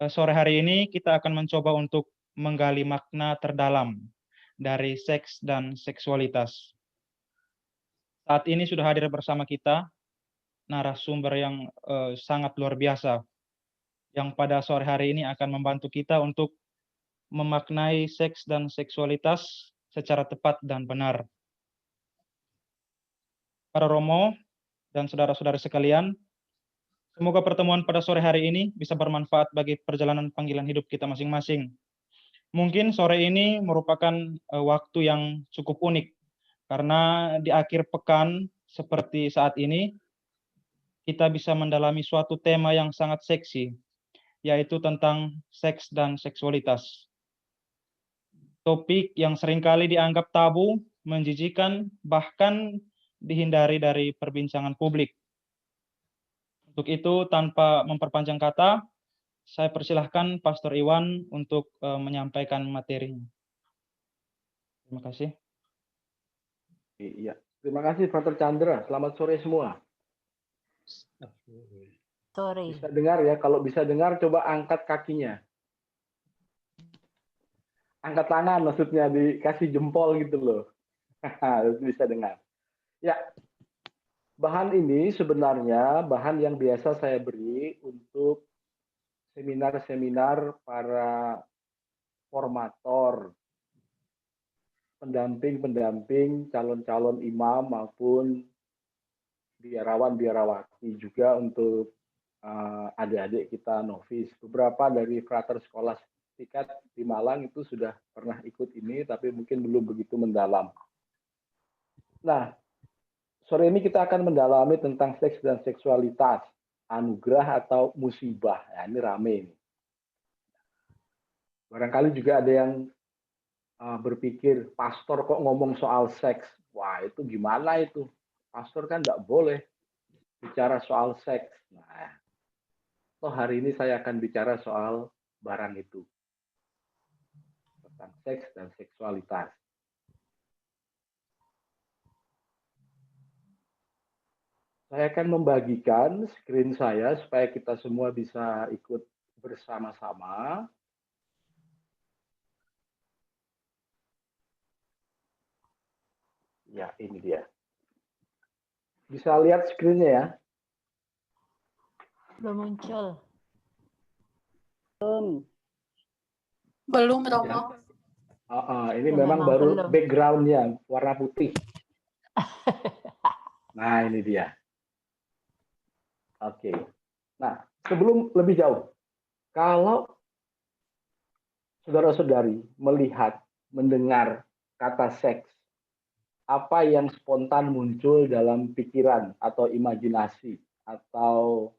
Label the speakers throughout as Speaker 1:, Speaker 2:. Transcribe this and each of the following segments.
Speaker 1: Sore hari ini kita akan mencoba untuk menggali makna terdalam dari seks dan seksualitas. Saat ini sudah hadir bersama kita narasumber yang sangat luar biasa, yang pada sore hari ini akan membantu kita untuk memaknai seks dan seksualitas secara tepat dan benar. Para Romo dan saudara-saudari sekalian, semoga pertemuan pada sore hari ini bisa bermanfaat bagi perjalanan panggilan hidup kita masing-masing. Mungkin sore ini merupakan waktu yang cukup unik, karena di akhir pekan seperti saat ini, kita bisa mendalami suatu tema yang sangat seksi, yaitu tentang seks dan seksualitas. Topik yang seringkali dianggap tabu, menjijikan, bahkan dihindari dari perbincangan publik. Untuk itu, tanpa memperpanjang kata, saya persilahkan Pastor Iwan untuk menyampaikan materinya. Terima kasih.
Speaker 2: Iya, terima kasih Frater Chandra. Selamat sore semua.
Speaker 3: Sore.
Speaker 2: Bisa dengar ya? Kalau bisa dengar, coba angkat kakinya. Angkat tangan, maksudnya dikasih jempol gitu loh. Harus bisa dengar. Ya, bahan ini sebenarnya bahan yang biasa saya beri untuk seminar-seminar para formator, pendamping-pendamping, calon-calon imam maupun biarawan-biarawati, juga untuk adik-adik kita novis. Beberapa dari frater sekolah tingkat di Malang itu sudah pernah ikut ini, tapi mungkin belum begitu mendalam. Nah, sore ini kita akan mendalami tentang seks dan seksualitas, anugerah atau musibah. Nah, ini rame ini. Barangkali juga ada yang berpikir, pastor kok ngomong soal seks? Wah, itu gimana itu? Pastor kan nggak boleh bicara soal seks. Nah, toh hari ini saya akan bicara soal barang itu, tentang seks dan seksualitas. Saya akan membagikan screen saya supaya kita semua bisa ikut bersama-sama. Ya, ini dia. Bisa lihat screen-nya ya?
Speaker 3: Belum muncul.
Speaker 4: Belum,
Speaker 2: Ya.
Speaker 4: Romo.
Speaker 2: Ini
Speaker 3: Ya,
Speaker 2: memang
Speaker 3: memang
Speaker 2: baru
Speaker 3: belum.
Speaker 2: background-nya warna putih. Nah, ini dia. Oke. Nah, sebelum lebih jauh, kalau saudara-saudari melihat, mendengar kata seks, apa yang spontan muncul dalam pikiran atau imajinasi atau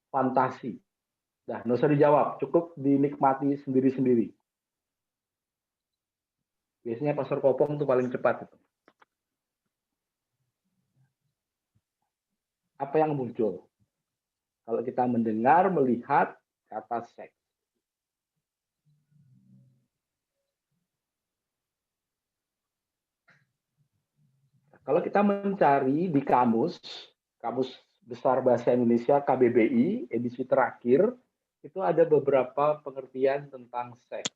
Speaker 2: fantasi? Nah, nggak usah dijawab, cukup dinikmati sendiri-sendiri. Biasanya Pastor Kopong itu paling cepat itu. Apa yang muncul kalau kita mendengar, melihat kata seks? Kalau kita mencari di kamus Besar Bahasa Indonesia KBBI edisi terakhir, itu ada beberapa pengertian tentang seks.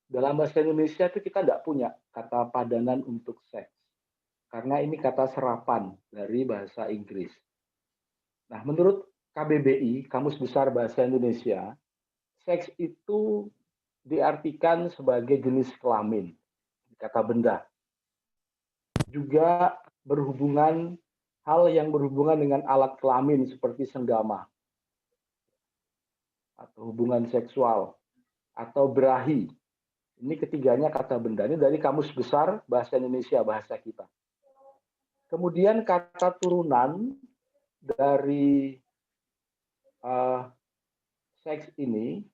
Speaker 2: Dalam bahasa Indonesia itu kita tidak punya kata padanan untuk seks, karena ini kata serapan dari bahasa Inggris. Nah, menurut KBBI, Kamus Besar Bahasa Indonesia, seks itu diartikan sebagai jenis kelamin, kata benda. Juga berhubungan, hal yang berhubungan dengan alat kelamin seperti senggama, atau hubungan seksual, atau berahi. Ini ketiganya kata benda. Ini dari Kamus Besar Bahasa Indonesia, bahasa kita. Kemudian kata turunan dari seks ini,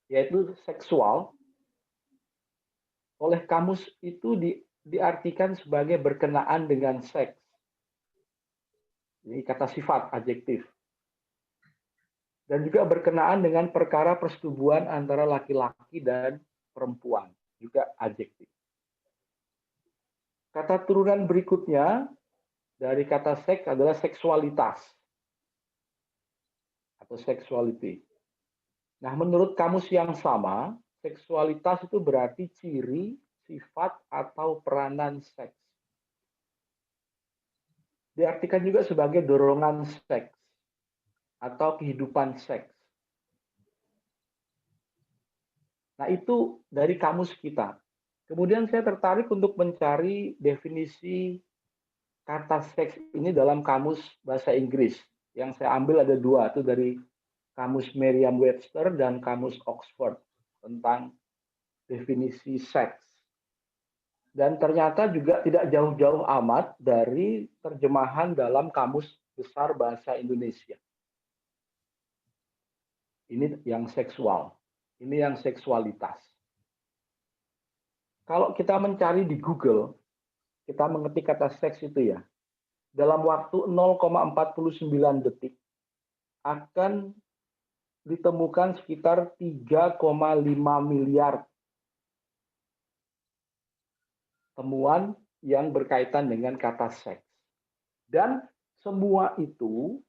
Speaker 2: yaitu seksual, oleh kamus itu diartikan sebagai berkenaan dengan seks. Ini kata sifat, adjektif. Dan juga berkenaan dengan perkara persetubuhan antara laki-laki dan perempuan, juga adjektif. Kata turunan berikutnya dari kata seks adalah seksualitas. atau sexuality. Nah, menurut kamus yang sama, seksualitas itu berarti ciri, sifat, atau peranan seks. Diartikan juga sebagai dorongan seks atau kehidupan seks. Nah, itu dari kamus kita. Kemudian saya tertarik untuk mencari definisi kata seks ini dalam kamus bahasa Inggris. Yang saya ambil ada dua, itu dari kamus Merriam-Webster dan kamus Oxford tentang definisi seks. Dan ternyata juga tidak jauh-jauh amat dari terjemahan dalam Kamus Besar Bahasa Indonesia. Ini yang seksual, ini yang seksualitas. Kalau kita mencari di Google, kita mengetik kata seks itu ya, dalam waktu 0,49 detik akan ditemukan sekitar 3,5 miliar temuan yang berkaitan dengan kata seks. Dan semua itu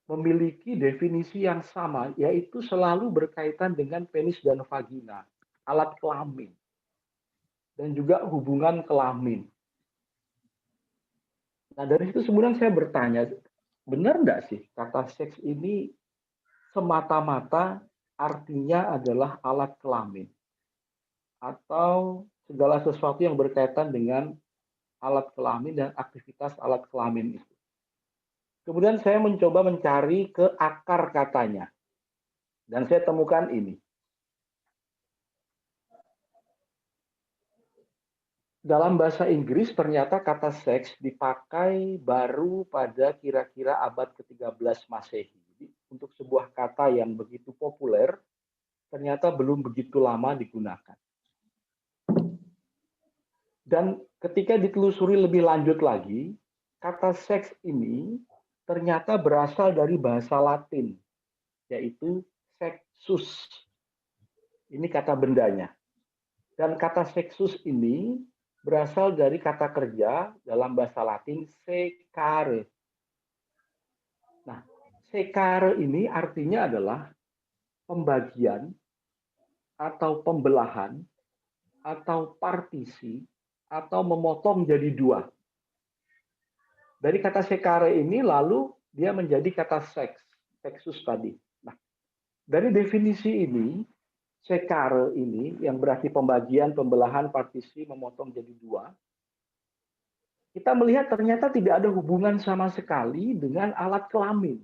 Speaker 2: memiliki definisi yang sama, yaitu selalu berkaitan dengan penis dan vagina, alat kelamin, dan juga hubungan kelamin. Nah, dari situ kemudian saya bertanya, benar nggak sih kata seks ini semata-mata artinya adalah alat kelamin? Atau segala sesuatu yang berkaitan dengan alat kelamin dan aktivitas alat kelamin itu. Kemudian saya mencoba mencari ke akar katanya. Dan saya temukan ini. Dalam bahasa Inggris ternyata kata seks dipakai baru pada kira-kira abad ke-13 Masehi. Jadi, untuk sebuah kata yang begitu populer, ternyata belum begitu lama digunakan. Dan ketika ditelusuri lebih lanjut lagi, kata seks ini ternyata berasal dari bahasa Latin, yaitu sexus. Ini kata bendanya. Dan kata sexus ini berasal dari kata kerja dalam bahasa Latin secare. Nah, secare ini artinya adalah pembagian atau pembelahan atau partisi atau memotong jadi dua. Dari kata secare ini lalu dia menjadi kata seks, sexus tadi. Nah, dari definisi ini, secare ini yang berarti pembagian, pembelahan, partisi, memotong jadi dua, kita melihat ternyata tidak ada hubungan sama sekali dengan alat kelamin.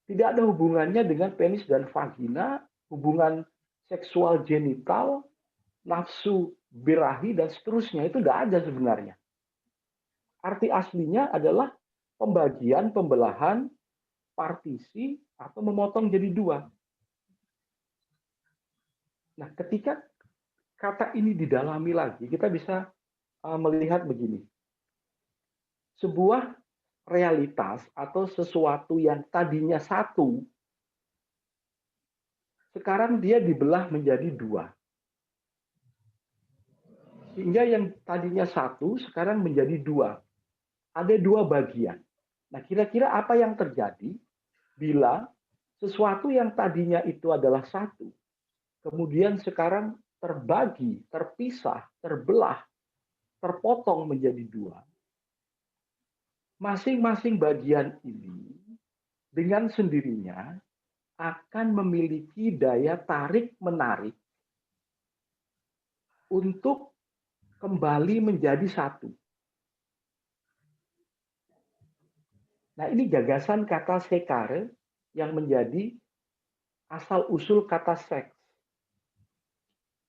Speaker 2: Tidak ada hubungannya dengan penis dan vagina, hubungan seksual genital, nafsu birahi, dan seterusnya. Itu tidak ada sebenarnya. Arti aslinya adalah pembagian, pembelahan, partisi, atau memotong jadi dua. Nah, ketika kata ini didalami lagi, kita bisa melihat begini. Sebuah realitas atau sesuatu yang tadinya satu, sekarang dia dibelah menjadi dua. Sehingga yang tadinya satu, sekarang menjadi dua. Ada dua bagian. Nah, kira-kira apa yang terjadi bila sesuatu yang tadinya itu adalah satu, kemudian sekarang terbagi, terpisah, terbelah, terpotong menjadi dua. Masing-masing bagian ini dengan sendirinya akan memiliki daya tarik-menarik untuk kembali menjadi satu. Nah, ini gagasan kata secare yang menjadi asal-usul kata seks.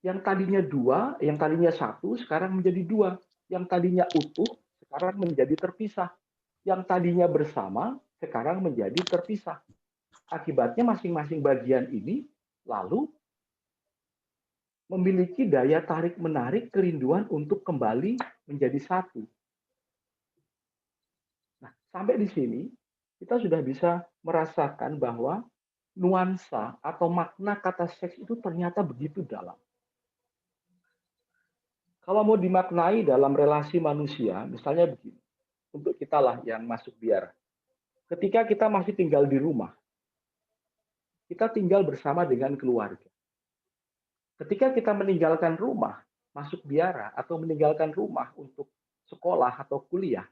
Speaker 2: Yang tadinya dua, yang tadinya satu, sekarang menjadi dua. Yang tadinya utuh, sekarang menjadi terpisah. Yang tadinya bersama, sekarang menjadi terpisah. Akibatnya masing-masing bagian ini lalu memiliki daya tarik-menarik kerinduan untuk kembali menjadi satu. Nah, sampai di sini kita sudah bisa merasakan bahwa nuansa atau makna kata seks itu ternyata begitu dalam. Kalau mau dimaknai dalam relasi manusia, misalnya begini, untuk kita lah yang masuk biar. Ketika kita masih tinggal di rumah, kita tinggal bersama dengan keluarga. Ketika kita meninggalkan rumah, masuk biara atau meninggalkan rumah untuk sekolah atau kuliah,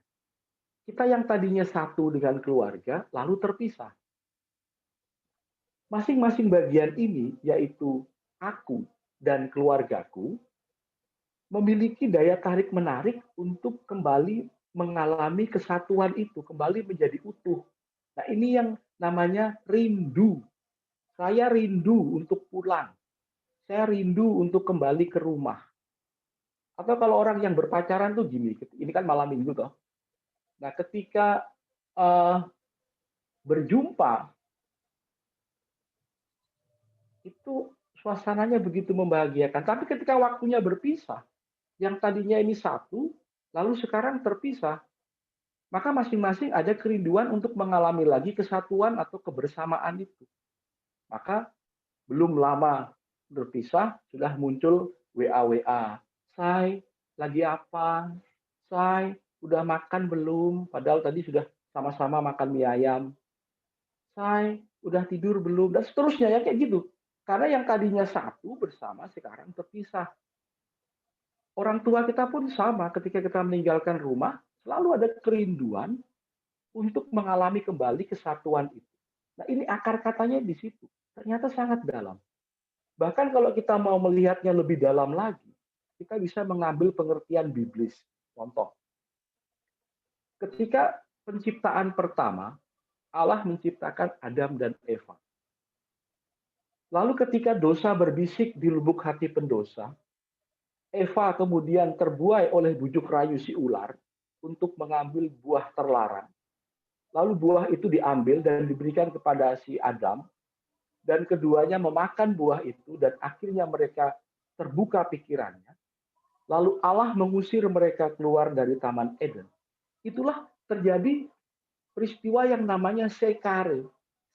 Speaker 2: kita yang tadinya satu dengan keluarga lalu terpisah. Masing-masing bagian ini, yaitu aku dan keluargaku, memiliki daya tarik-menarik untuk kembali mengalami kesatuan itu, kembali menjadi utuh. Nah, ini yang namanya rindu. Saya rindu untuk pulang. Saya rindu untuk kembali ke rumah. Atau kalau orang yang berpacaran tuh gini, ini kan malam minggu toh. Nah, ketika berjumpa, itu suasananya begitu membahagiakan. Tapi ketika waktunya berpisah, yang tadinya ini satu, lalu sekarang terpisah, maka masing-masing ada kerinduan untuk mengalami lagi kesatuan atau kebersamaan itu. Maka belum lama berpisah, sudah muncul WA-WA. Say, lagi apa? Say, udah makan belum? Padahal tadi sudah sama-sama makan mie ayam. Say, udah tidur belum? Dan seterusnya ya kayak gitu. Karena yang tadinya satu bersama sekarang terpisah. Orang tua kita pun sama ketika kita meninggalkan rumah, selalu ada kerinduan untuk mengalami kembali kesatuan itu. Nah, ini akar katanya di situ. Ternyata sangat dalam. Bahkan kalau kita mau melihatnya lebih dalam lagi, kita bisa mengambil pengertian biblis. Contoh, ketika penciptaan pertama, Allah menciptakan Adam dan Eva. Lalu ketika dosa berbisik di lubuk hati pendosa, Eva kemudian terbuai oleh bujuk rayu si ular untuk mengambil buah terlarang. Lalu buah itu diambil dan diberikan kepada si Adam, dan keduanya memakan buah itu, dan akhirnya mereka terbuka pikirannya. Lalu Allah mengusir mereka keluar dari Taman Eden. Itulah terjadi peristiwa yang namanya sekare.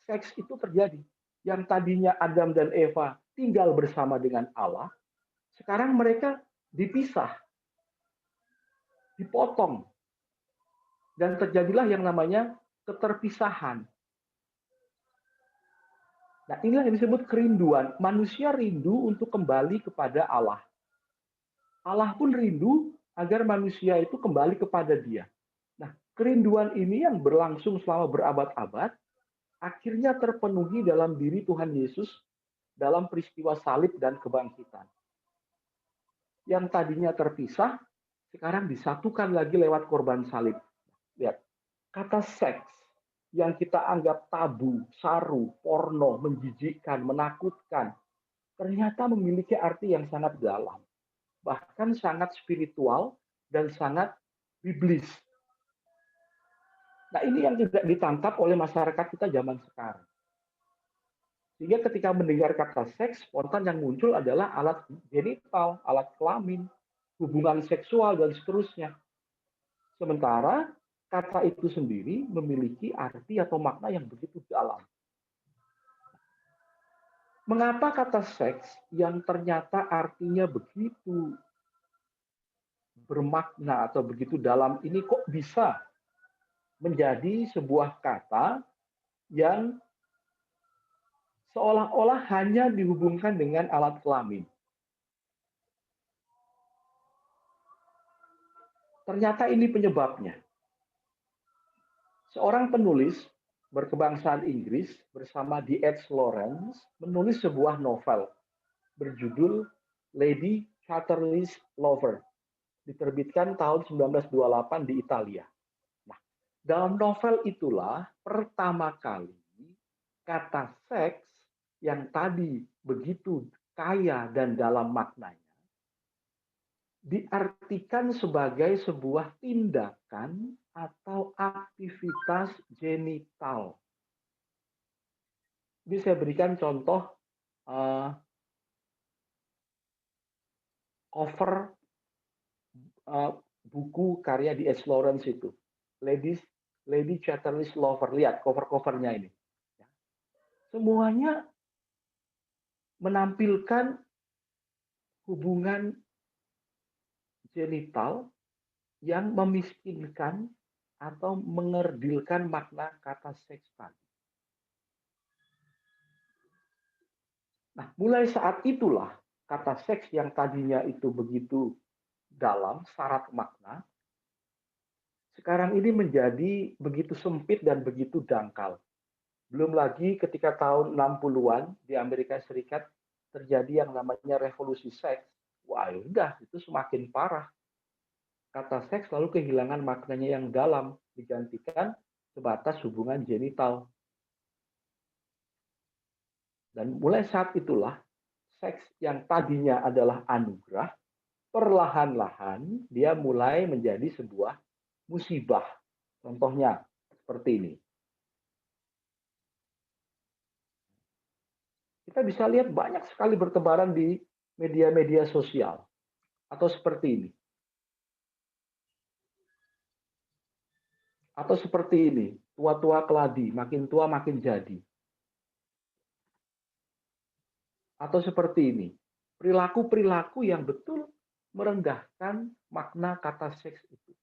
Speaker 2: Seks itu terjadi. Yang tadinya Adam dan Eva tinggal bersama dengan Allah, sekarang mereka dipisah, dipotong. Dan terjadilah yang namanya keterpisahan. Nah, inilah yang disebut kerinduan. Manusia rindu untuk kembali kepada Allah. Allah pun rindu agar manusia itu kembali kepada Dia. Nah, kerinduan ini yang berlangsung selama berabad-abad, akhirnya terpenuhi dalam diri Tuhan Yesus dalam peristiwa salib dan kebangkitan. Yang tadinya terpisah, sekarang disatukan lagi lewat korban salib. Lihat, kata seks yang kita anggap tabu, saru, porno, menjijikkan, menakutkan, ternyata memiliki arti yang sangat dalam. Bahkan sangat spiritual dan sangat biblis. Nah, ini yang tidak ditangkap oleh masyarakat kita zaman sekarang. Sehingga ketika mendengar kata seks, spontan yang muncul adalah alat genital, alat kelamin, hubungan seksual, dan seterusnya. Sementara kata itu sendiri memiliki arti atau makna yang begitu dalam. Mengapa kata seks yang ternyata artinya begitu bermakna atau begitu dalam ini kok bisa menjadi sebuah kata yang seolah-olah hanya dihubungkan dengan alat kelamin? Ternyata ini penyebabnya. Seorang penulis berkebangsaan Inggris bersama D.H. Lawrence menulis sebuah novel berjudul Lady Chatterley's Lover, diterbitkan tahun 1928 di Italia. Nah, dalam novel itulah pertama kali kata seks yang tadi begitu kaya dan dalam maknanya diartikan sebagai sebuah tindakan atau aktivitas genital. Ini saya berikan contoh cover buku karya D.H. Lawrence itu, Lady Chatterley's Lover. Lihat cover-covernya ini. Semuanya menampilkan hubungan genital yang memiskinkan atau mengerdilkan makna kata seks tadi. Nah, mulai saat itulah kata seks yang tadinya itu begitu dalam, syarat makna, sekarang ini menjadi begitu sempit dan begitu dangkal. Belum lagi ketika tahun 60-an di Amerika Serikat terjadi yang namanya revolusi seks. Wah, ya udah, itu semakin parah. Kata seks lalu kehilangan maknanya yang dalam, digantikan sebatas hubungan genital. Dan mulai saat itulah, seks yang tadinya adalah anugerah, perlahan-lahan dia mulai menjadi sebuah musibah. Contohnya seperti ini. Kita bisa lihat banyak sekali bertebaran di media-media sosial. Atau seperti ini. Atau seperti ini. Tua-tua keladi, makin tua makin jadi. Atau seperti ini. Perilaku-perilaku yang betul merendahkan makna kata seks itu.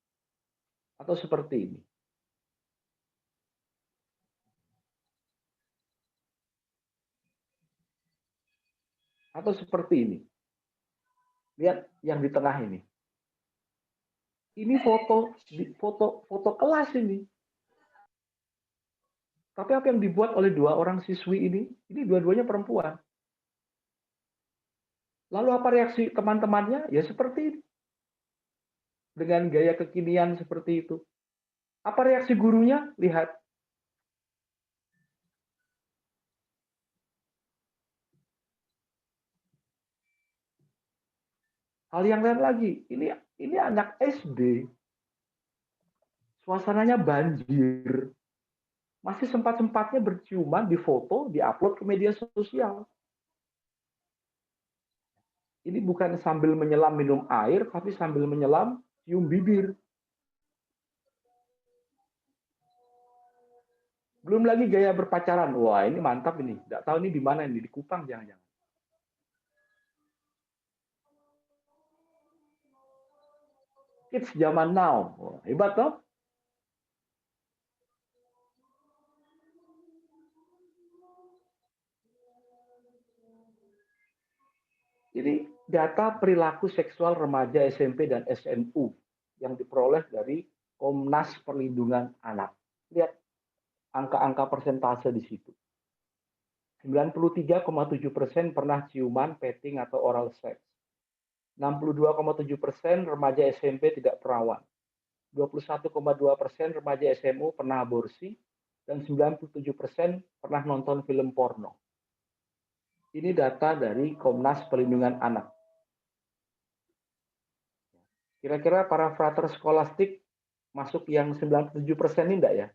Speaker 2: Atau seperti ini. Atau seperti ini. Lihat yang di tengah ini. Ini foto kelas ini. Tapi apa yang dibuat oleh dua orang siswi ini dua-duanya perempuan. Lalu apa reaksi teman-temannya? Ya seperti ini. Dengan gaya kekinian seperti itu. Apa reaksi gurunya? Lihat. Hal yang lain lagi, ini anak SD. Suasananya banjir. Masih sempat-sempatnya berciuman, difoto, diupload ke media sosial. Ini bukan sambil menyelam minum air, tapi sambil menyelam cium bibir. Belum lagi gaya berpacaran. Wah, ini mantap ini. Nggak tahu ini di mana ini, di Kupang jangan-jangan. Kids zaman now. Wah, hebat toh? Jadi data perilaku seksual remaja SMP dan SMU yang diperoleh dari Komnas Perlindungan Anak. Lihat angka-angka persentase di situ. 93,7% pernah ciuman, petting, atau oral seks. 62,7% remaja SMP tidak perawan. 21,2% remaja SMU pernah aborsi. Dan 97% pernah nonton film porno. Ini data dari Komnas Perlindungan Anak. Kira-kira para frater skolastik masuk yang 97% ini enggak ya?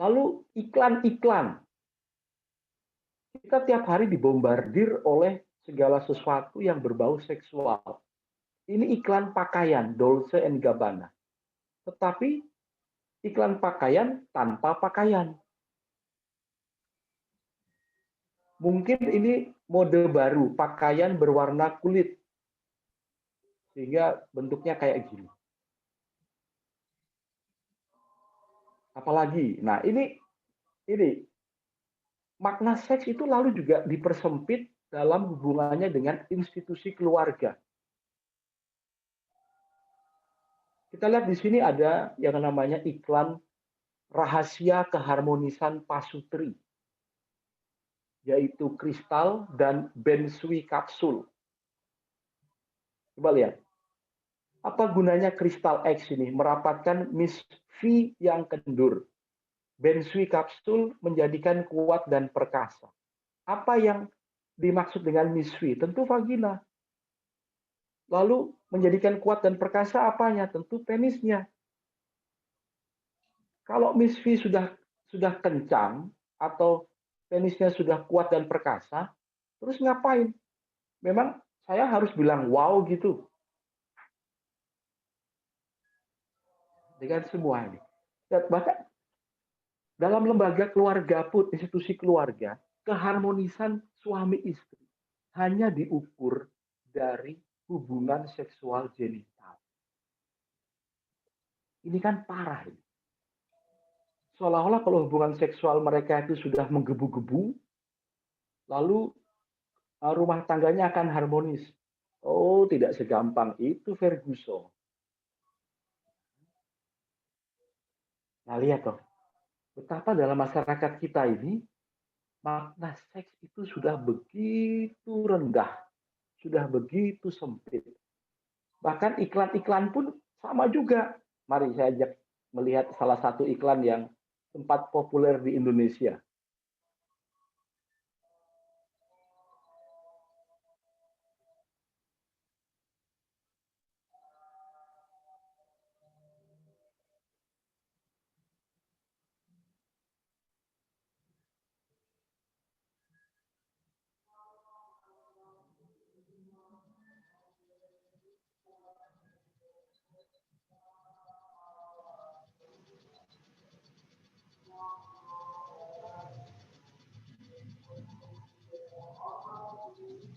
Speaker 2: Lalu iklan-iklan. Kita tiap hari dibombardir oleh segala sesuatu yang berbau seksual. Ini iklan pakaian, Dolce & Gabbana. Tetapi iklan pakaian tanpa pakaian. Mungkin ini mode baru, pakaian berwarna kulit. Sehingga bentuknya kayak gini. Apalagi, nah ini makna seks itu lalu juga dipersempit dalam hubungannya dengan institusi keluarga. Kita lihat di sini ada yang namanya iklan rahasia keharmonisan pasutri, yaitu kristal dan bensui kapsul. Coba lihat. Apa gunanya kristal X ini? Merapatkan Miss V yang kendur. Bensui kapsul menjadikan kuat dan perkasa. Apa yang dimaksud dengan Miss V? Tentu vagina. Lalu menjadikan kuat dan perkasa apanya? Tentu penisnya. Kalau Miss V sudah kencang atau penisnya sudah kuat dan perkasa, terus ngapain? Memang saya harus bilang wow gitu. Dengan semua ini. Bahkan dalam lembaga keluarga pun, institusi keluarga, keharmonisan suami istri. hanya diukur dari hubungan seksual genital. Ini kan parah. Seolah-olah kalau hubungan seksual mereka itu sudah menggebu-gebu, lalu rumah tangganya akan harmonis. Oh, tidak segampang itu, Ferguson. Nah, lihat toh, betapa dalam masyarakat kita ini, makna seks itu sudah begitu rendah, sudah begitu sempit. Bahkan iklan-iklan pun sama juga. Mari saya ajak melihat salah satu iklan yang sempat populer di Indonesia.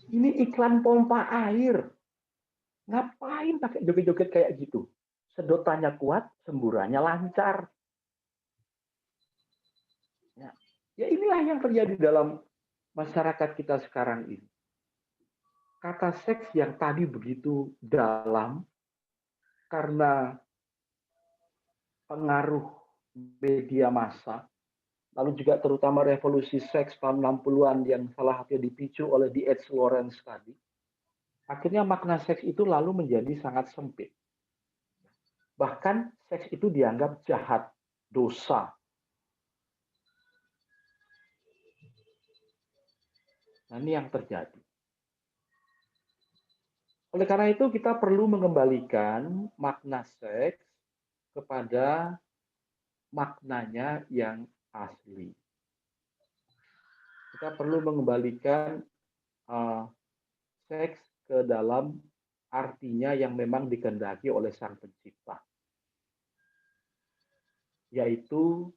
Speaker 2: Ini iklan pompa air. Ngapain pakai joget-joget kayak gitu? Sedotannya kuat, semburannya lancar. Ya inilah yang terjadi dalam masyarakat kita sekarang ini. Kata seks yang tadi begitu dalam karena pengaruh media massa, lalu juga terutama revolusi seks tahun 60-an yang salah satunya dipicu oleh D.H. Lawrence tadi, akhirnya makna seks itu lalu menjadi sangat sempit. Bahkan seks itu dianggap jahat, dosa. Nah, ini yang terjadi. Oleh karena itu kita perlu mengembalikan makna seks kepada maknanya yang asli. Kita perlu mengembalikan seks ke dalam artinya yang memang dikehendaki oleh Sang Pencipta, yaitu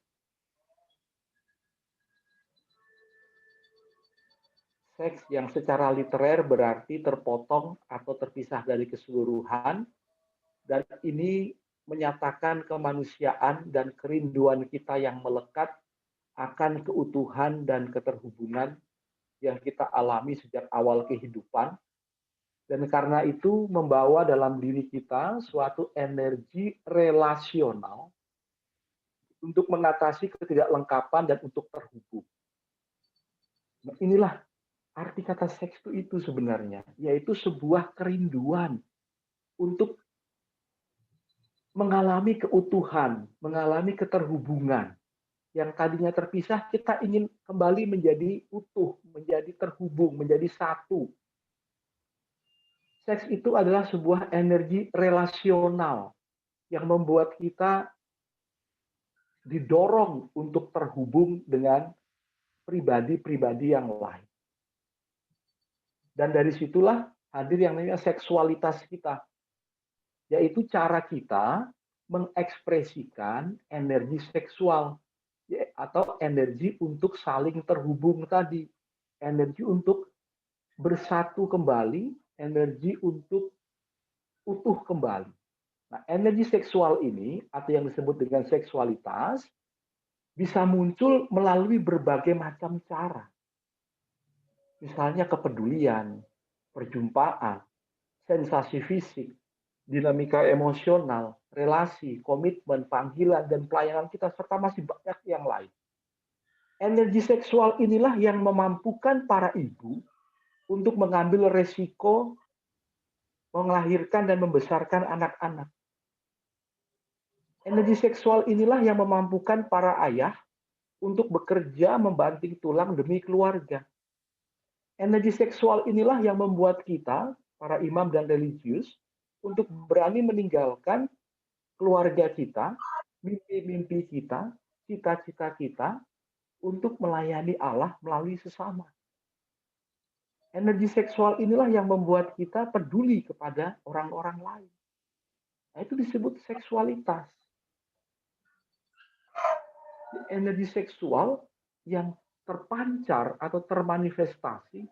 Speaker 2: seks yang secara literer berarti terpotong atau terpisah dari keseluruhan, dan ini menyatakan kemanusiaan dan kerinduan kita yang melekat akan keutuhan dan keterhubungan yang kita alami sejak awal kehidupan. Dan karena itu membawa dalam diri kita suatu energi relasional untuk mengatasi ketidaklengkapan dan untuk terhubung. Nah, inilah arti kata seks itu sebenarnya, yaitu sebuah kerinduan untuk mengalami keutuhan, mengalami keterhubungan. Yang tadinya terpisah, kita ingin kembali menjadi utuh, menjadi terhubung, menjadi satu. Seks itu adalah sebuah energi relasional yang membuat kita didorong untuk terhubung dengan pribadi-pribadi yang lain. Dan dari situlah hadir yang namanya seksualitas kita, yaitu cara kita mengekspresikan energi seksual atau energi untuk saling terhubung tadi, energi untuk bersatu kembali, energi untuk utuh kembali. Nah, energi seksual ini atau yang disebut dengan seksualitas bisa muncul melalui berbagai macam cara. Misalnya kepedulian, perjumpaan, sensasi fisik, dinamika emosional, relasi, komitmen, panggilan, dan pelayanan kita, serta masih banyak yang lain. Energi seksual inilah yang memampukan para ibu untuk mengambil resiko melahirkan dan membesarkan anak-anak. Energi seksual inilah yang memampukan para ayah untuk bekerja membanting tulang demi keluarga. Energi seksual inilah yang membuat kita, para imam dan religius, untuk berani meninggalkan keluarga kita, mimpi-mimpi kita, cita-cita kita, untuk melayani Allah melalui sesama. Energi seksual inilah yang membuat kita peduli kepada orang-orang lain. Nah, itu disebut seksualitas. Energi seksual yang terpancar atau termanifestasi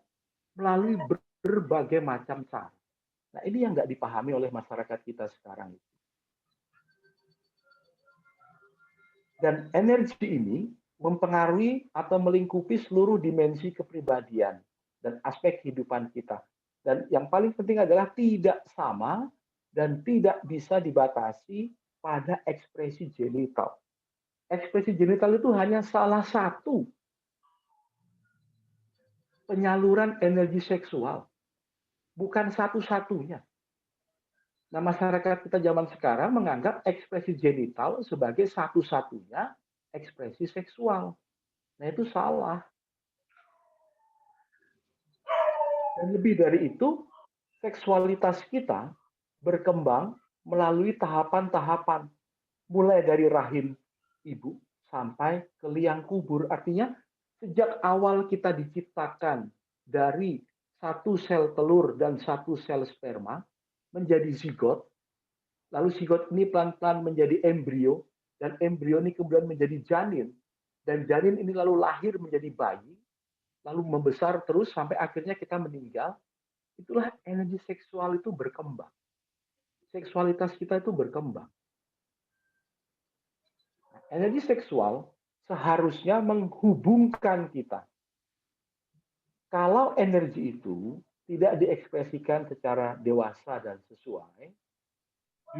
Speaker 2: melalui berbagai macam cara. Nah, ini yang nggak dipahami oleh masyarakat kita sekarang. Dan energi ini mempengaruhi atau melingkupi seluruh dimensi kepribadian dan aspek kehidupan kita. Dan yang paling penting adalah tidak sama dan tidak bisa dibatasi pada ekspresi genital. Ekspresi genital itu hanya salah satu penyaluran energi seksual, bukan satu-satunya. Nah, masyarakat kita zaman sekarang menganggap ekspresi genital sebagai satu-satunya ekspresi seksual. Nah, itu salah. Dan lebih dari itu, seksualitas kita berkembang melalui tahapan-tahapan, mulai dari rahim ibu sampai ke liang kubur. Artinya, sejak awal kita diciptakan dari satu sel telur dan satu sel sperma menjadi zigot, lalu zigot ini pelan-pelan menjadi embrio, dan embrio ini kemudian menjadi janin, dan janin ini lalu lahir menjadi bayi, lalu membesar terus sampai akhirnya kita meninggal. Itulah energi seksual itu berkembang. Seksualitas kita itu berkembang. Energi seksual seharusnya menghubungkan kita. Kalau energi itu tidak diekspresikan secara dewasa dan sesuai,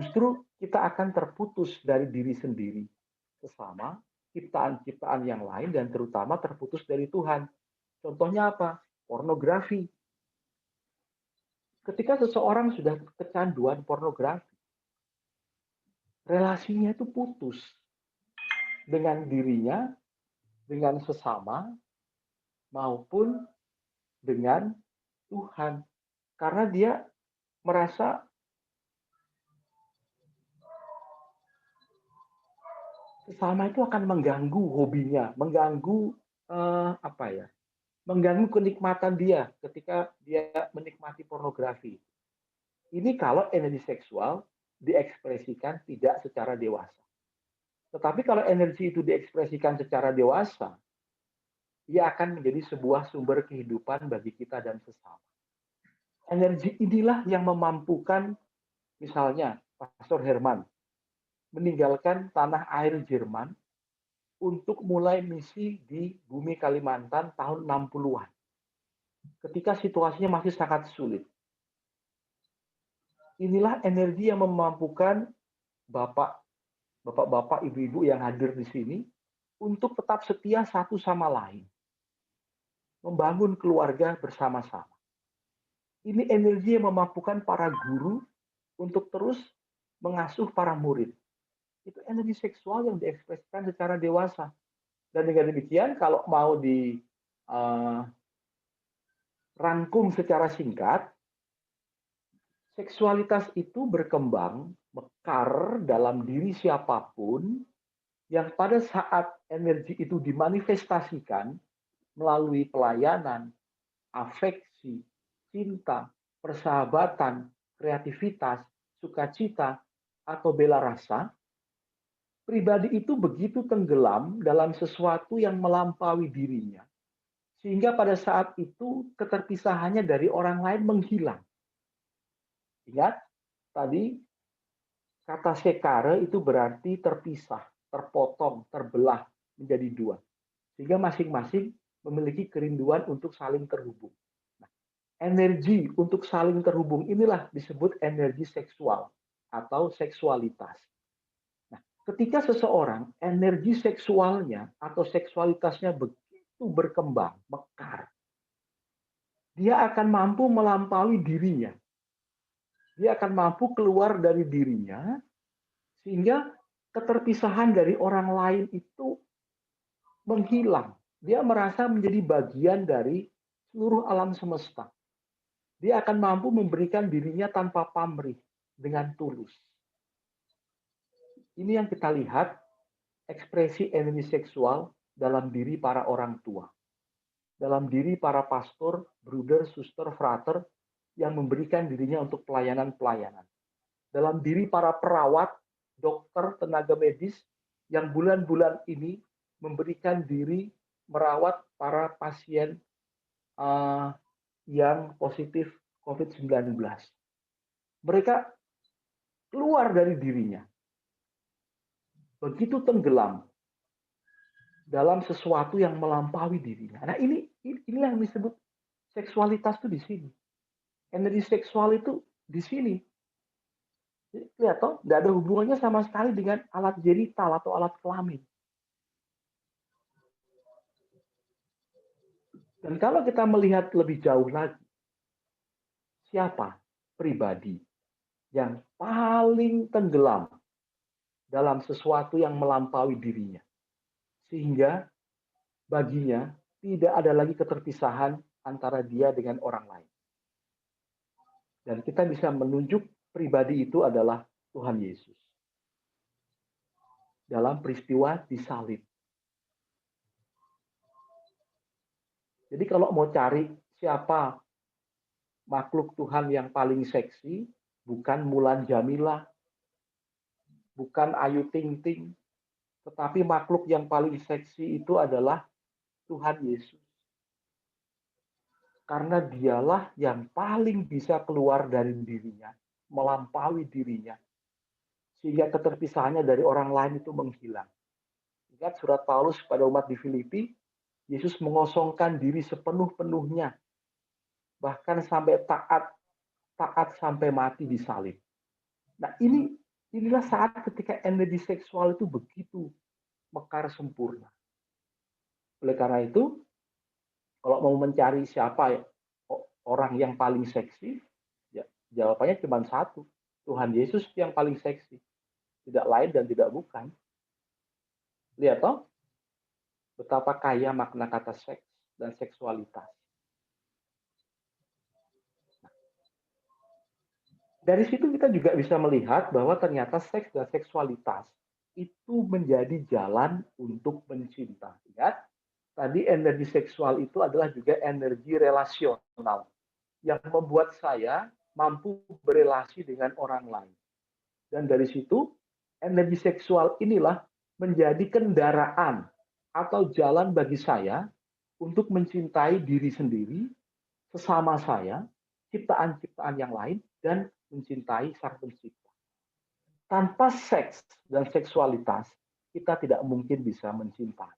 Speaker 2: justru kita akan terputus dari diri sendiri, sesama, ciptaan-ciptaan yang lain, dan terutama terputus dari Tuhan. Contohnya apa? Pornografi. Ketika seseorang sudah kecanduan pornografi, relasinya itu putus dengan dirinya, dengan sesama, maupun dengan Tuhan. Karena dia merasa sesama itu akan mengganggu hobinya, mengganggu mengganggu kenikmatan dia ketika dia menikmati pornografi. Ini kalau energi seksual diekspresikan tidak secara dewasa. Tetapi kalau energi itu diekspresikan secara dewasa, ia akan menjadi sebuah sumber kehidupan bagi kita dan sesama. Energi inilah yang memampukan, misalnya Pastor Herman, meninggalkan tanah air Jerman untuk mulai misi di bumi Kalimantan tahun 60-an. Ketika situasinya masih sangat sulit. Inilah energi yang memampukan bapak-bapak, ibu-ibu yang hadir di sini untuk tetap setia satu sama lain. Membangun keluarga bersama-sama. Ini energi yang memampukan para guru untuk terus mengasuh para murid. Itu energi seksual yang diekspresikan secara dewasa. Dan dengan demikian, kalau mau dirangkum secara singkat, seksualitas itu berkembang, mekar dalam diri siapapun yang pada saat energi itu dimanifestasikan melalui pelayanan, afeksi, cinta, persahabatan, kreativitas, sukacita, atau bela rasa, pribadi itu begitu tenggelam dalam sesuatu yang melampaui dirinya, sehingga pada saat itu keterpisahannya dari orang lain menghilang. Ingat, tadi kata sekare itu berarti terpisah, terpotong, terbelah menjadi dua. Sehingga masing-masing memiliki kerinduan untuk saling terhubung. Nah, energi untuk saling terhubung inilah disebut energi seksual atau seksualitas. Nah, ketika seseorang energi seksualnya atau seksualitasnya begitu berkembang, mekar, dia akan mampu melampaui dirinya. Dia akan mampu keluar dari dirinya, sehingga keterpisahan dari orang lain itu menghilang. Dia merasa menjadi bagian dari seluruh alam semesta. Dia akan mampu memberikan dirinya tanpa pamrih, dengan tulus. Ini yang kita lihat, ekspresi energi seksual dalam diri para orang tua. Dalam diri para pastor, bruder, suster, frater, yang memberikan dirinya untuk pelayanan-pelayanan. Dalam diri para perawat, dokter, tenaga medis, yang bulan-bulan ini memberikan diri merawat para pasien yang positif COVID-19. Mereka keluar dari dirinya. Begitu tenggelam dalam sesuatu yang melampaui dirinya. Nah, inilah yang disebut seksualitas itu di sini. Energi seksual itu di sini. Lihat toh, tidak ada hubungannya sama sekali dengan alat genital atau alat kelamin. Dan kalau kita melihat lebih jauh lagi, siapa pribadi yang paling tenggelam dalam sesuatu yang melampaui dirinya, sehingga baginya tidak ada lagi keterpisahan antara dia dengan orang lain. Dan kita bisa menunjuk pribadi itu adalah Tuhan Yesus. Dalam peristiwa disalib. Jadi kalau mau cari siapa makhluk Tuhan yang paling seksi, bukan Mulan Jamila, bukan Ayu Ting Ting, tetapi makhluk yang paling seksi itu adalah Tuhan Yesus. Karena dialah yang paling bisa keluar dari dirinya, melampaui dirinya, sehingga keterpisahannya dari orang lain itu menghilang. Ingat surat Paulus pada umat di Filipi, Yesus mengosongkan diri sepenuh-penuhnya, bahkan sampai taat sampai mati disalib. Nah, inilah saat ketika energi seksual itu begitu mekar sempurna. Oleh karena itu, kalau mau mencari siapa orang yang paling seksi, ya, jawabannya cuma satu. Tuhan Yesus yang paling seksi. Tidak lain dan tidak bukan. Lihat toh, betapa kaya makna kata seks dan seksualitas. Dari situ kita juga bisa melihat bahwa ternyata seks dan seksualitas itu menjadi jalan untuk mencinta. Ingat, tadi energi seksual itu adalah juga energi relasional yang membuat saya mampu berelasi dengan orang lain. Dan dari situ, energi seksual inilah menjadi kendaraan atau jalan bagi saya untuk mencintai diri sendiri, sesama saya, ciptaan-ciptaan yang lain, dan mencintai Sang Pencipta. Tanpa seks dan seksualitas, kita tidak mungkin bisa mencintai.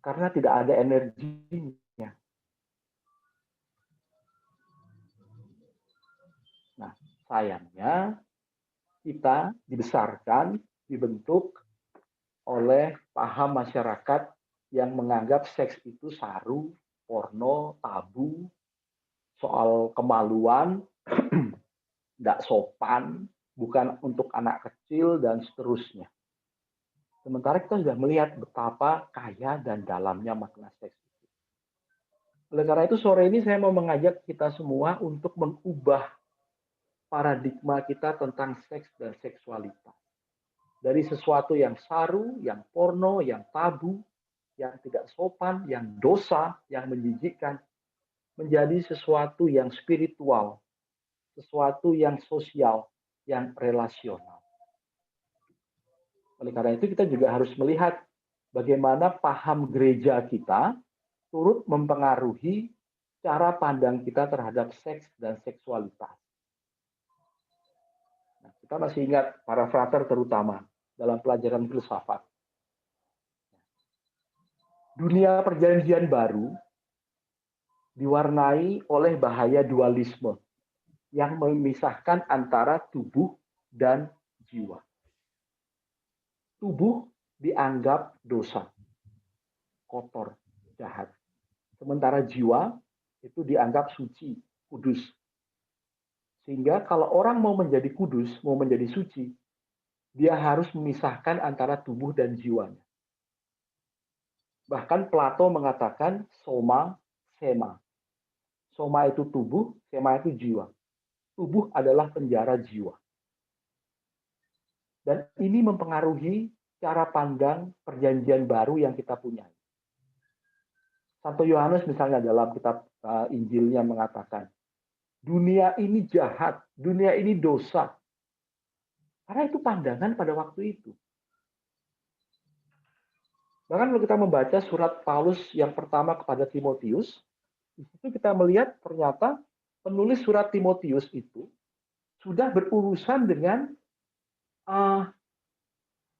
Speaker 2: Karena tidak ada energinya. Nah, sayangnya kita dibesarkan, dibentuk oleh paham masyarakat yang menganggap seks itu saru, porno, tabu, soal kemaluan, tidak sopan, bukan untuk anak kecil, dan seterusnya. Sementara kita sudah melihat betapa kaya dan dalamnya makna seks itu. Oleh karena itu, sore ini saya mau mengajak kita semua untuk mengubah paradigma kita tentang seks dan seksualitas. Dari sesuatu yang saru, yang porno, yang tabu, yang tidak sopan, yang dosa, yang menjijikkan, menjadi sesuatu yang spiritual, sesuatu yang sosial, yang relasional. Oleh karena itu kita juga harus melihat bagaimana paham gereja kita turut mempengaruhi cara pandang kita terhadap seks dan seksualitas. Nah, kita masih ingat para frater terutama dalam pelajaran filsafat. Dunia perjanjian baru diwarnai oleh bahaya dualisme yang memisahkan antara tubuh dan jiwa. Tubuh dianggap dosa, kotor, jahat. Sementara jiwa itu dianggap suci, kudus. Sehingga kalau orang mau menjadi kudus, mau menjadi suci, dia harus memisahkan antara tubuh dan jiwanya. Bahkan Plato mengatakan soma, sema. Soma itu tubuh, sema itu jiwa. Tubuh adalah penjara jiwa. Dan ini mempengaruhi cara pandang perjanjian baru yang kita punya. Santo Yohanes misalnya dalam kitab Injilnya mengatakan, dunia ini jahat, dunia ini dosa. Karena itu pandangan pada waktu itu. Bahkan kalau kita membaca surat Paulus yang pertama kepada Timotius, Di situ kita melihat ternyata penulis surat Timotius itu sudah berurusan dengan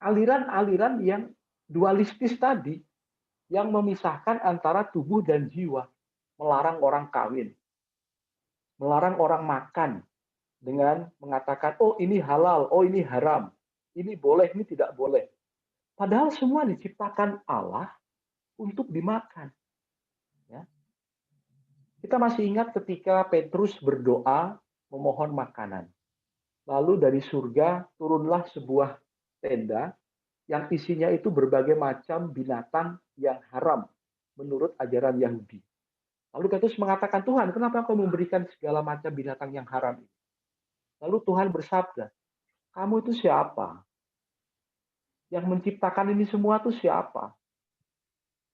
Speaker 2: aliran-aliran yang dualistis tadi, yang memisahkan antara tubuh dan jiwa, melarang orang kawin, melarang orang makan dengan mengatakan, oh ini halal, oh ini haram, ini boleh, ini tidak boleh. Padahal semua diciptakan Allah untuk dimakan. Ya. Kita masih ingat ketika Petrus berdoa memohon makanan. Lalu dari surga turunlah sebuah tenda yang isinya itu berbagai macam binatang yang haram menurut ajaran Yahudi. Lalu Petrus mengatakan, Tuhan, kenapa kau memberikan segala macam binatang yang haram ini? Lalu Tuhan bersabda, kamu itu siapa? Yang menciptakan ini semua itu siapa?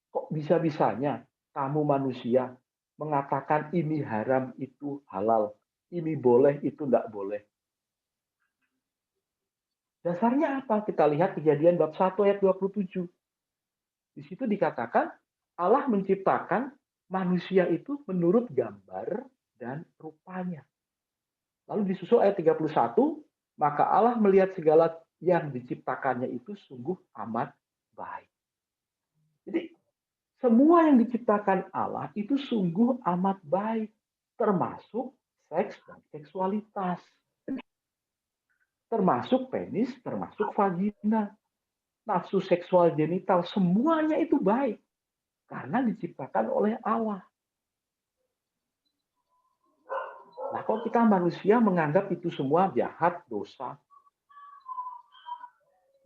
Speaker 2: Kok bisa-bisanya kamu manusia mengatakan ini haram, itu halal, ini boleh, itu tidak boleh. Dasarnya apa? Kita lihat Kejadian bab 1 ayat 27. Di situ dikatakan Allah menciptakan manusia itu menurut gambar dan rupanya. Lalu disusul ayat 31, maka Allah melihat segala yang diciptakannya itu sungguh amat baik. Jadi semua yang diciptakan Allah itu sungguh amat baik, termasuk seks dan seksualitas. Termasuk penis, termasuk vagina, nafsu seksual genital, semuanya itu baik. Karena diciptakan oleh Allah. Nah, kalau kita manusia menganggap itu semua jahat, dosa,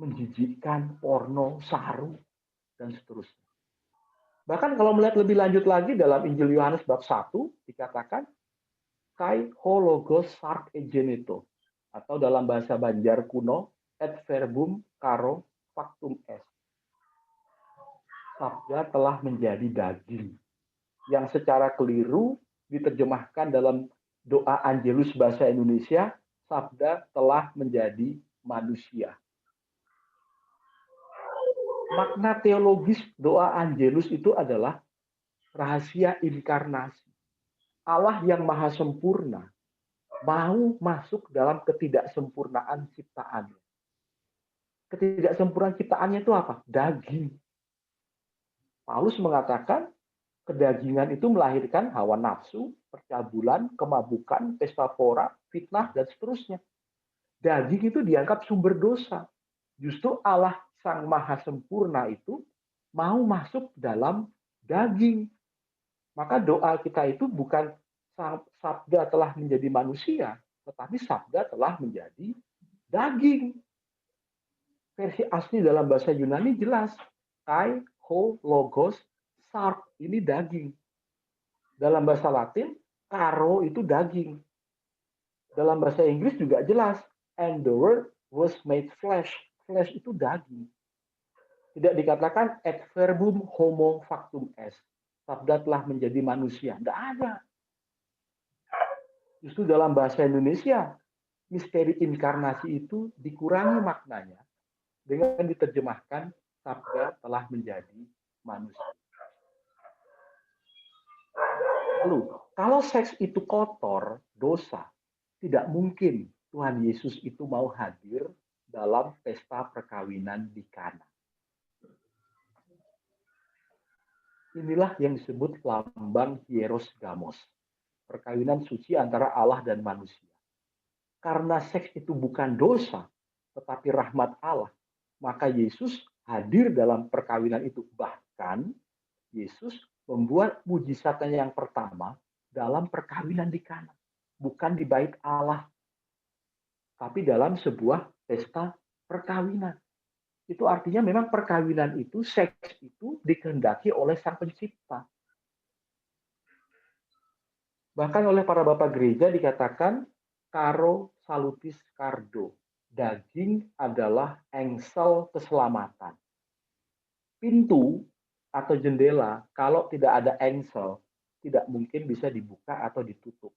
Speaker 2: menjijikkan, porno, saru, dan seterusnya. Bahkan kalau melihat lebih lanjut lagi dalam Injil Yohanes bab 1, dikatakan, kai ho logos sark egeneto, atau dalam bahasa Banjar kuno, et verbum caro factum est. Sabda telah menjadi daging, yang secara keliru diterjemahkan dalam doa Angelus bahasa Indonesia, sabda telah menjadi manusia. Makna teologis doa Angelus itu adalah rahasia inkarnasi. Allah yang maha sempurna mau masuk dalam ketidaksempurnaan ciptaannya. Ketidaksempurnaan ciptaannya itu apa? Daging. Paulus mengatakan kedagingan itu melahirkan hawa nafsu, percabulan, kemabukan, pesta pora, fitnah, dan seterusnya. Daging itu dianggap sumber dosa. Justru Allah Sang Maha Sempurna itu mau masuk dalam daging. Maka doa kita itu bukan sabda telah menjadi manusia, tetapi sabda telah menjadi daging. Versi asli dalam bahasa Yunani jelas. Kai, ho, logos, sark, ini daging. Dalam bahasa Latin, karo itu daging. Dalam bahasa Inggris juga jelas. And the word was made flesh. Flesh itu daging. Tidak dikatakan et verbum homo factum est. Sabda telah menjadi manusia. Tidak ada. Justru dalam bahasa Indonesia, misteri inkarnasi itu dikurangi maknanya dengan diterjemahkan sabda telah menjadi manusia. Lalu, kalau seks itu kotor, dosa, tidak mungkin Tuhan Yesus itu mau hadir dalam pesta perkawinan di Kana. Inilah yang disebut lambang hieros gamos, perkawinan suci antara Allah dan manusia. Karena seks itu bukan dosa, tetapi rahmat Allah, maka Yesus hadir dalam perkawinan itu. Bahkan Yesus membuat mujizatnya yang pertama dalam perkawinan di Kana, bukan di bait Allah, tapi dalam sebuah pesta perkawinan. Itu artinya memang perkawinan itu, seks itu dikehendaki oleh Sang Pencipta. Bahkan oleh para bapak gereja dikatakan caro salutis cardo. Daging adalah engsel keselamatan. Pintu atau jendela kalau tidak ada engsel tidak mungkin bisa dibuka atau ditutup.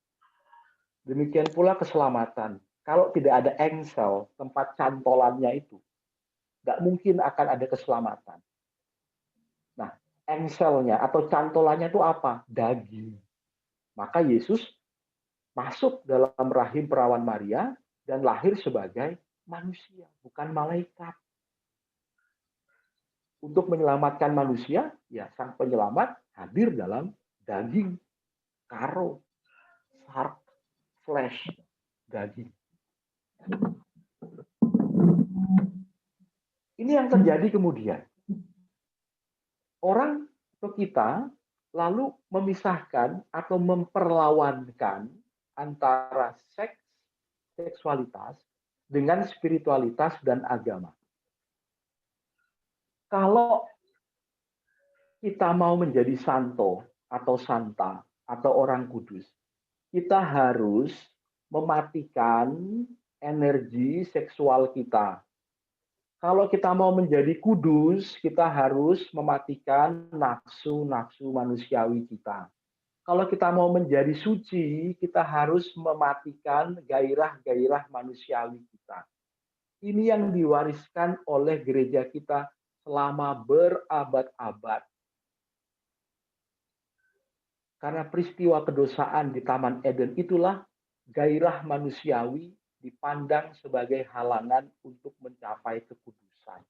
Speaker 2: Demikian pula keselamatan. Kalau tidak ada engsel, tempat cantolannya itu, tidak mungkin akan ada keselamatan. Nah, engselnya atau cantolannya itu apa? Daging. Maka Yesus masuk dalam rahim perawan Maria dan lahir sebagai manusia, bukan malaikat. Untuk menyelamatkan manusia, ya sang penyelamat hadir dalam daging, karo, sark, flesh, daging. Ini yang terjadi kemudian. Orang atau kita lalu memisahkan atau memperlawankan antara seks, seksualitas dengan spiritualitas dan agama. Kalau kita mau menjadi santo atau santa atau orang kudus, kita harus mematikan energi seksual kita. Kalau kita mau menjadi kudus, kita harus mematikan nafsu-nafsu manusiawi kita. Kalau kita mau menjadi suci, kita harus mematikan gairah-gairah manusiawi kita. Ini yang diwariskan oleh gereja kita selama berabad-abad. Karena peristiwa kedosaan di Taman Eden itulah gairah manusiawi dipandang sebagai halangan untuk mencapai kekudusan.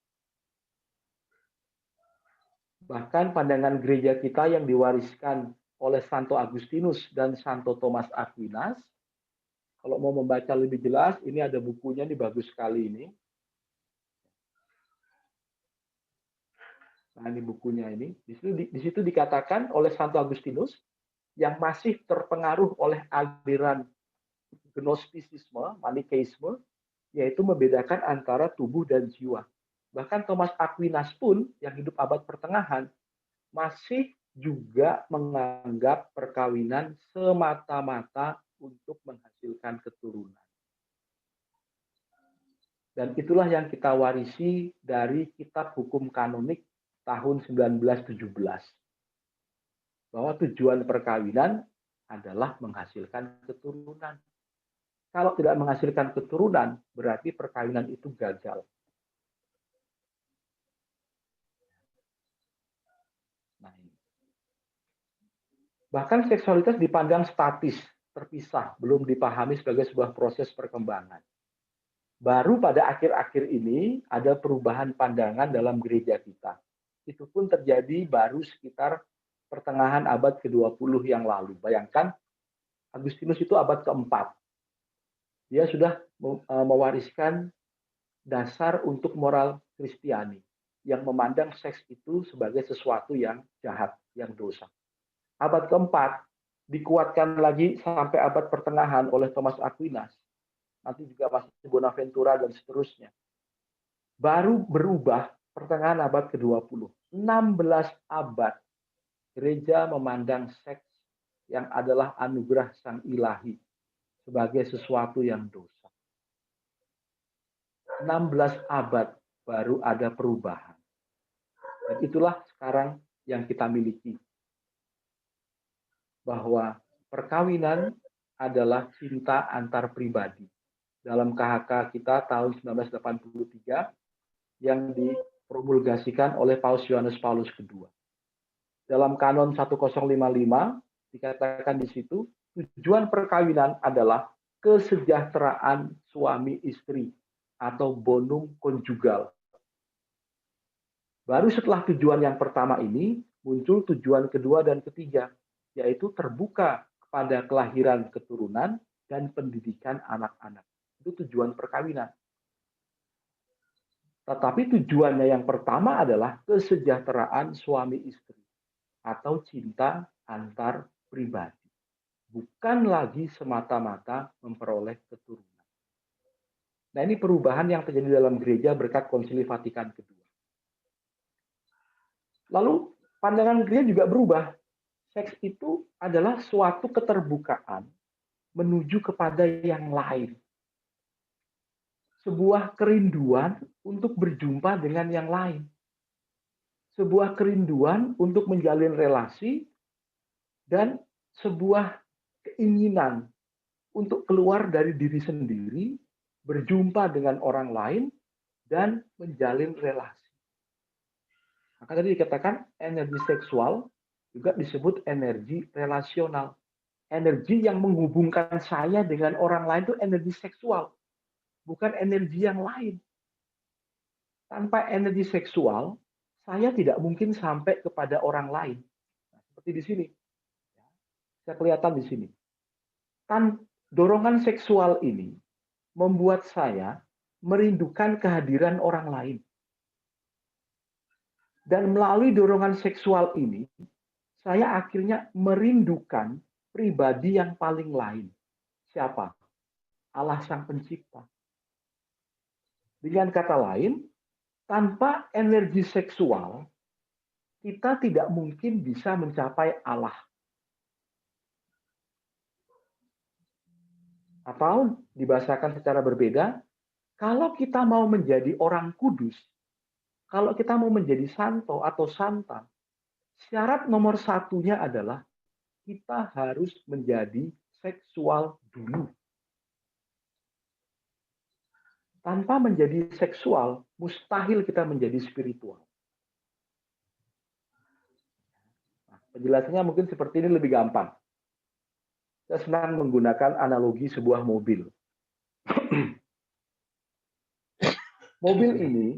Speaker 2: Bahkan pandangan gereja kita yang diwariskan oleh Santo Agustinus dan Santo Thomas Aquinas, kalau mau membaca lebih jelas, ini ada bukunya, ini bagus sekali ini. Nah, ini bukunya ini. Di situ dikatakan oleh Santo Agustinus yang masih terpengaruh oleh aliran gnostisisme, manikeisme, yaitu membedakan antara tubuh dan jiwa. Bahkan Thomas Aquinas pun yang hidup abad pertengahan masih juga menganggap perkawinan semata-mata untuk menghasilkan keturunan. Dan itulah yang kita warisi dari Kitab Hukum Kanonik tahun 1917. Bahwa tujuan perkawinan adalah menghasilkan keturunan. Kalau tidak menghasilkan keturunan, berarti perkawinan itu gagal. Nah, ini. Bahkan seksualitas dipandang statis, terpisah, belum dipahami sebagai sebuah proses perkembangan. Baru pada akhir-akhir ini ada perubahan pandangan dalam gereja kita. Itu pun terjadi baru sekitar pertengahan abad ke-20 yang lalu. Bayangkan, Agustinus itu abad ke-4. Dia sudah mewariskan dasar untuk moral Kristiani yang memandang seks itu sebagai sesuatu yang jahat, yang dosa. Abad ke-4 dikuatkan lagi sampai abad pertengahan oleh Thomas Aquinas. Nanti juga masih Bonaventura dan seterusnya. Baru berubah pertengahan abad ke-20. 16 abad gereja memandang seks yang adalah anugerah sang ilahi sebagai sesuatu yang dosa. 16 abad baru ada perubahan. Dan itulah sekarang yang kita miliki. Bahwa perkawinan adalah cinta antar pribadi. Dalam KHK kita tahun 1983 yang dipromulgasikan oleh Paus Yohanes Paulus II. Dalam kanon 1055 dikatakan di situ, tujuan perkawinan adalah kesejahteraan suami istri atau bonum konjugal. Baru setelah tujuan yang pertama ini, muncul tujuan kedua dan ketiga, yaitu terbuka kepada kelahiran keturunan dan pendidikan anak-anak. Itu tujuan perkawinan. Tetapi tujuannya yang pertama adalah kesejahteraan suami istri atau cinta antar pribadi. Bukan lagi semata-mata memperoleh keturunan. Nah, ini perubahan yang terjadi dalam gereja berkat Konsili Vatikan II. Lalu pandangan gereja juga berubah. Seks itu adalah suatu keterbukaan menuju kepada yang lain. Sebuah kerinduan untuk berjumpa dengan yang lain. Sebuah kerinduan untuk menjalin relasi dan sebuah keinginan untuk keluar dari diri sendiri, berjumpa dengan orang lain, dan menjalin relasi. Maka tadi dikatakan energi seksual juga disebut energi relasional. Energi yang menghubungkan saya dengan orang lain itu energi seksual, bukan energi yang lain. Tanpa energi seksual, saya tidak mungkin sampai kepada orang lain. Nah, seperti di sini, saya kelihatan di sini. Dorongan seksual ini membuat saya merindukan kehadiran orang lain. Dan melalui dorongan seksual ini, saya akhirnya merindukan pribadi yang paling lain. Siapa? Allah Sang Pencipta. Dengan kata lain, tanpa energi seksual, kita tidak mungkin bisa mencapai Allah. Atau dibahasakan secara berbeda, kalau kita mau menjadi orang kudus, kalau kita mau menjadi santo atau santa, syarat nomor satunya adalah kita harus menjadi seksual dulu. Tanpa menjadi seksual, mustahil kita menjadi spiritual. Nah, penjelasannya mungkin seperti ini lebih gampang. Saya senang menggunakan analogi sebuah mobil. Mobil ini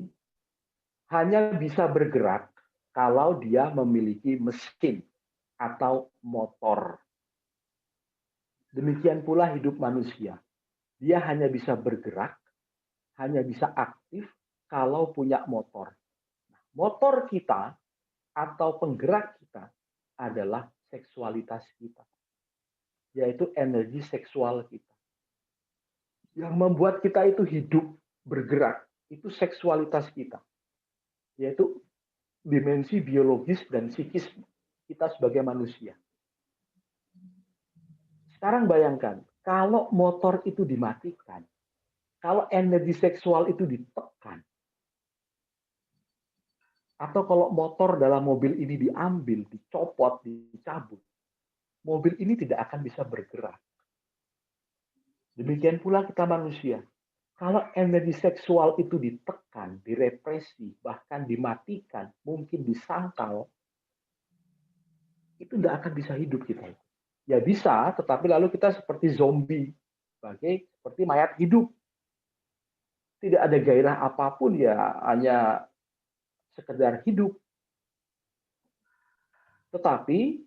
Speaker 2: hanya bisa bergerak kalau dia memiliki mesin atau motor. Demikian pula hidup manusia. Dia hanya bisa bergerak, hanya bisa aktif kalau punya motor. Motor kita atau penggerak kita adalah seksualitas kita, yaitu energi seksual kita. Yang membuat kita itu hidup, bergerak, itu seksualitas kita, yaitu dimensi biologis dan psikis kita sebagai manusia. Sekarang bayangkan, kalau motor itu dimatikan, kalau energi seksual itu ditekan, atau kalau motor dalam mobil ini diambil, dicopot, dicabut, mobil ini tidak akan bisa bergerak. Demikian pula kita manusia. Kalau energi seksual itu ditekan, direpresi, bahkan dimatikan, mungkin disangkal, itu tidak akan bisa hidup kita. Ya bisa, tetapi lalu kita seperti zombie, seperti mayat hidup. Tidak ada gairah apapun, ya hanya sekedar hidup. Tetapi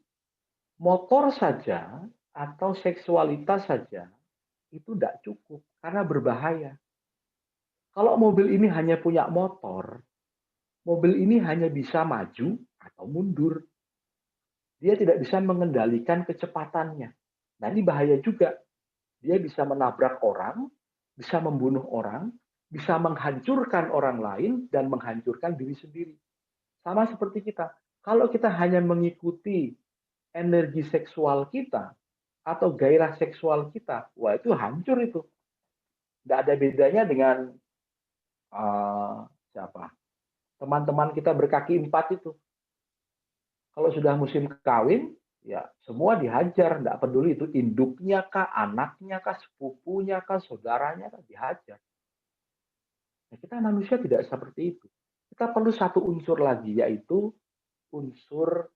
Speaker 2: motor saja atau seksualitas saja itu tidak cukup karena berbahaya. Kalau mobil ini hanya punya motor, mobil ini hanya bisa maju atau mundur. Dia tidak bisa mengendalikan kecepatannya. Nah, ini bahaya juga. Dia bisa menabrak orang, bisa membunuh orang, bisa menghancurkan orang lain, dan menghancurkan diri sendiri. Sama seperti kita. Kalau kita hanya mengikuti energi seksual kita, atau gairah seksual kita, wah itu hancur itu. Tidak ada bedanya dengan siapa? Teman-teman kita berkaki 4 itu. Kalau sudah musim kawin, ya semua dihajar, tidak peduli itu induknya kah, anaknya kah, sepupunya kah, saudaranya kah, dihajar. Nah, kita manusia tidak seperti itu. Kita perlu satu unsur lagi, yaitu unsur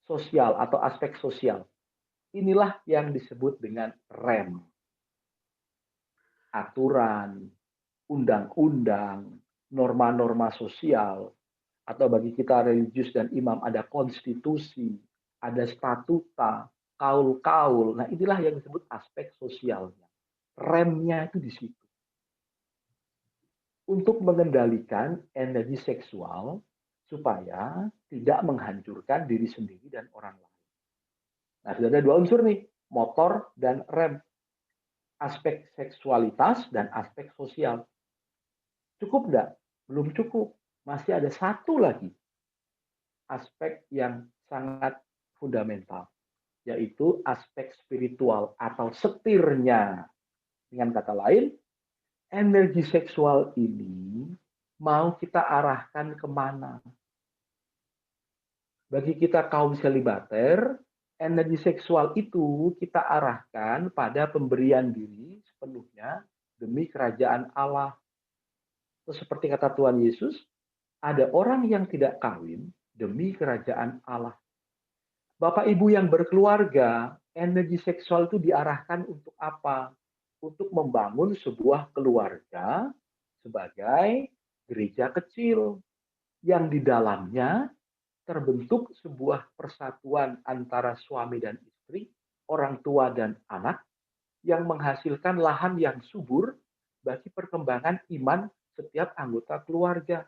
Speaker 2: sosial atau aspek sosial. Inilah yang disebut dengan rem. Aturan, undang-undang, norma-norma sosial, atau bagi kita religius dan imam ada konstitusi, ada statuta, kaul-kaul. Nah, inilah yang disebut aspek sosialnya. Remnya itu di situ. Untuk mengendalikan energi seksual supaya tidak menghancurkan diri sendiri dan orang lain. Nah, sudah ada 2 unsur nih, motor dan rem. Aspek seksualitas dan aspek sosial. Cukup enggak? Belum cukup. Masih ada satu lagi aspek yang sangat fundamental, yaitu aspek spiritual atau setirnya. Dengan kata lain, energi seksual ini mau kita arahkan kemana? Bagi kita kaum selibater, energi seksual itu kita arahkan pada pemberian diri sepenuhnya demi kerajaan Allah. Terus seperti kata Tuhan Yesus, ada orang yang tidak kawin demi kerajaan Allah. Bapak Ibu yang berkeluarga, energi seksual itu diarahkan untuk apa? Untuk membangun sebuah keluarga sebagai gereja kecil yang di dalamnya terbentuk sebuah persatuan antara suami dan istri, orang tua dan anak, yang menghasilkan lahan yang subur bagi perkembangan iman setiap anggota keluarga.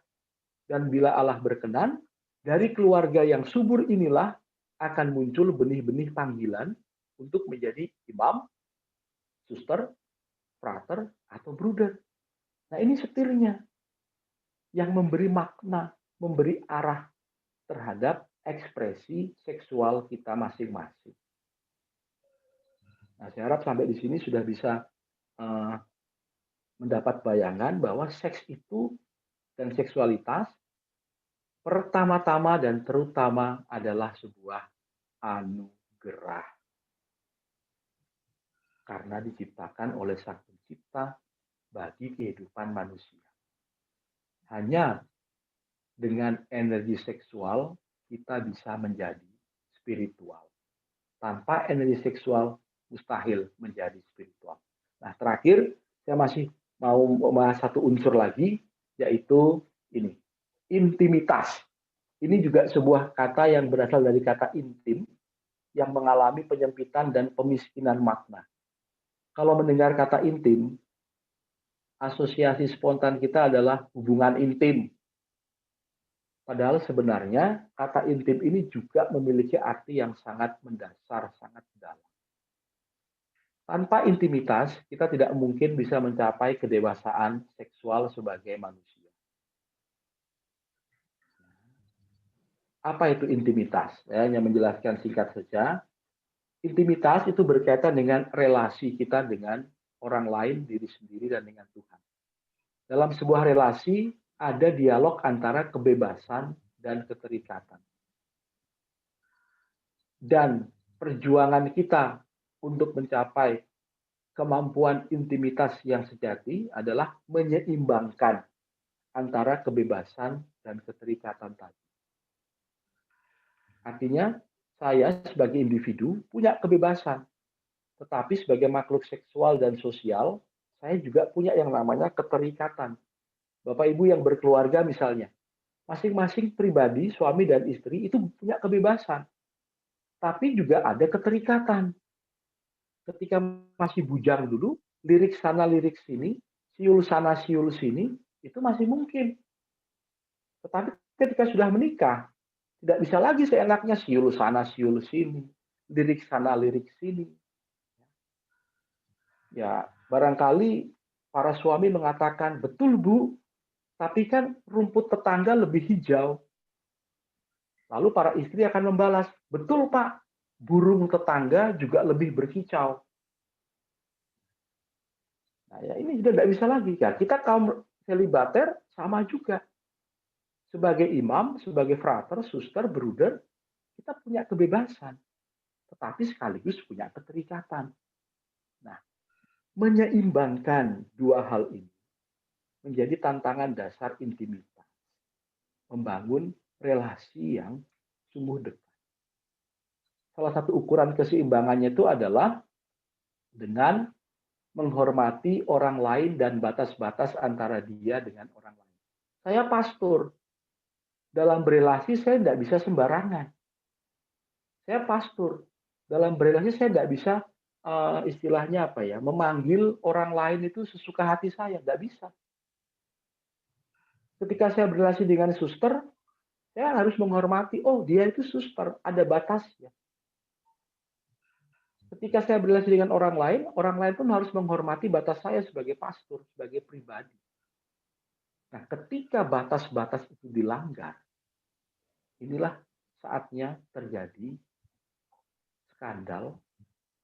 Speaker 2: Dan bila Allah berkenan, dari keluarga yang subur inilah akan muncul benih-benih panggilan untuk menjadi imam, suster, frater, atau bruder. Nah, ini setirnya yang memberi makna, memberi arah terhadap ekspresi seksual kita masing-masing. Nah, saya harap sampai di sini sudah bisa mendapat bayangan bahwa seks itu dan seksualitas pertama-tama dan terutama adalah sebuah anugerah. Karena diciptakan oleh Sang Pencipta bagi kehidupan manusia. Hanya dengan energi seksual kita bisa menjadi spiritual. Tanpa energi seksual mustahil menjadi spiritual. Nah, terakhir saya masih mau membahas satu unsur lagi, yaitu ini, intimitas. Ini juga sebuah kata yang berasal dari kata intim, yang mengalami penyempitan dan pemiskinan makna. Kalau mendengar kata intim, asosiasi spontan kita adalah hubungan intim. Padahal sebenarnya kata intim ini juga memiliki arti yang sangat mendasar, sangat dalam. Tanpa intimitas, kita tidak mungkin bisa mencapai kedewasaan seksual sebagai manusia. Apa itu intimitas? Saya hanya menjelaskan singkat saja. Intimitas itu berkaitan dengan relasi kita dengan orang lain, diri sendiri, dan dengan Tuhan. Dalam sebuah relasi, ada dialog antara kebebasan dan keterikatan. Dan perjuangan kita untuk mencapai kemampuan intimitas yang sejati adalah menyeimbangkan antara kebebasan dan keterikatan tadi. Artinya, saya sebagai individu punya kebebasan, tetapi sebagai makhluk seksual dan sosial, saya juga punya yang namanya keterikatan. Bapak Ibu yang berkeluarga misalnya, masing-masing pribadi, suami dan istri itu punya kebebasan, tapi juga ada keterikatan. Ketika masih bujang dulu, lirik sana lirik sini, siul sana siul sini, itu masih mungkin. Tetapi ketika sudah menikah, tidak bisa lagi seenaknya siul sana siul sini, lirik sana lirik sini. Ya, barangkali para suami mengatakan, betul Bu, tapi kan rumput tetangga lebih hijau. Lalu para istri akan membalas, betul Pak, burung tetangga juga lebih berkicau. Nah, ya ini sudah tidak bisa lagi. Ya, kita kaum selibater sama juga. Sebagai imam, sebagai frater, suster, bruder, kita punya kebebasan. Tetapi sekaligus punya keterikatan. Nah, menyeimbangkan dua hal ini menjadi tantangan dasar intimitas. Membangun relasi yang sungguh dekat. Salah satu ukuran keseimbangannya itu adalah dengan menghormati orang lain dan batas-batas antara dia dengan orang lain. Saya pastor, dalam berelasi saya tidak bisa sembarangan. Saya pastor, dalam berelasi saya tidak bisa istilahnya apa ya, memanggil orang lain itu sesuka hati saya, tidak bisa. Ketika saya berelasi dengan suster, saya harus menghormati, oh dia itu suster, ada batasnya. Ketika saya berelasi dengan orang lain pun harus menghormati batas saya sebagai pastor, sebagai pribadi. Nah, ketika batas-batas itu dilanggar, inilah saatnya terjadi skandal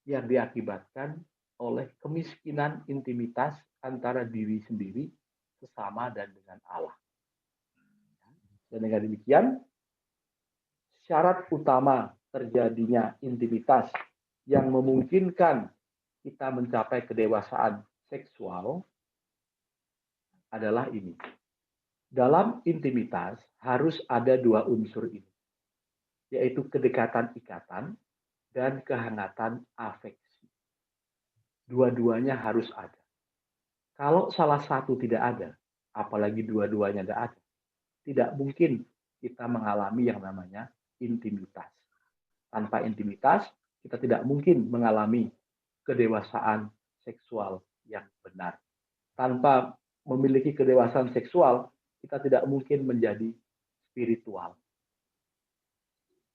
Speaker 2: yang diakibatkan oleh kemiskinan intimitas antara diri sendiri, sesama, dan dengan Allah. Dan dengan demikian, syarat utama terjadinya intimitas yang memungkinkan kita mencapai kedewasaan seksual adalah ini. Dalam intimitas harus ada dua unsur ini, yaitu kedekatan ikatan dan kehangatan afeksi. Dua-duanya harus ada. Kalau salah satu tidak ada, apalagi dua-duanya tidak ada, tidak mungkin kita mengalami yang namanya intimitas. Tanpa intimitas, kita tidak mungkin mengalami kedewasaan seksual yang benar. Tanpa memiliki kedewasaan seksual, kita tidak mungkin menjadi spiritual.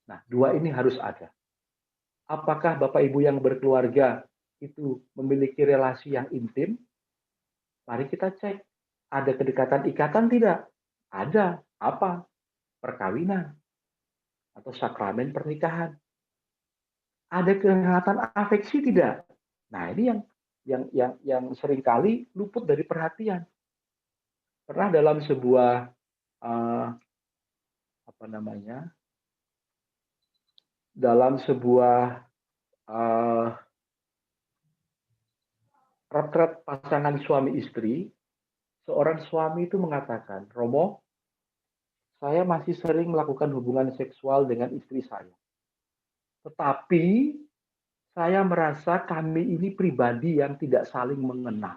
Speaker 2: Nah, dua ini harus ada. Apakah Bapak Ibu yang berkeluarga itu memiliki relasi yang intim? Mari kita cek. Ada kedekatan ikatan tidak? Ada. Apa? Perkawinan atau sakramen pernikahan. Ada kehangatan afeksi tidak? Nah, ini yang seringkali luput dari perhatian. Pernah dalam sebuah apa namanya? Dalam sebuah retret pasangan suami istri, seorang suami itu mengatakan, Romo, saya masih sering melakukan hubungan seksual dengan istri saya. Tetapi saya merasa kami ini pribadi yang tidak saling mengenal.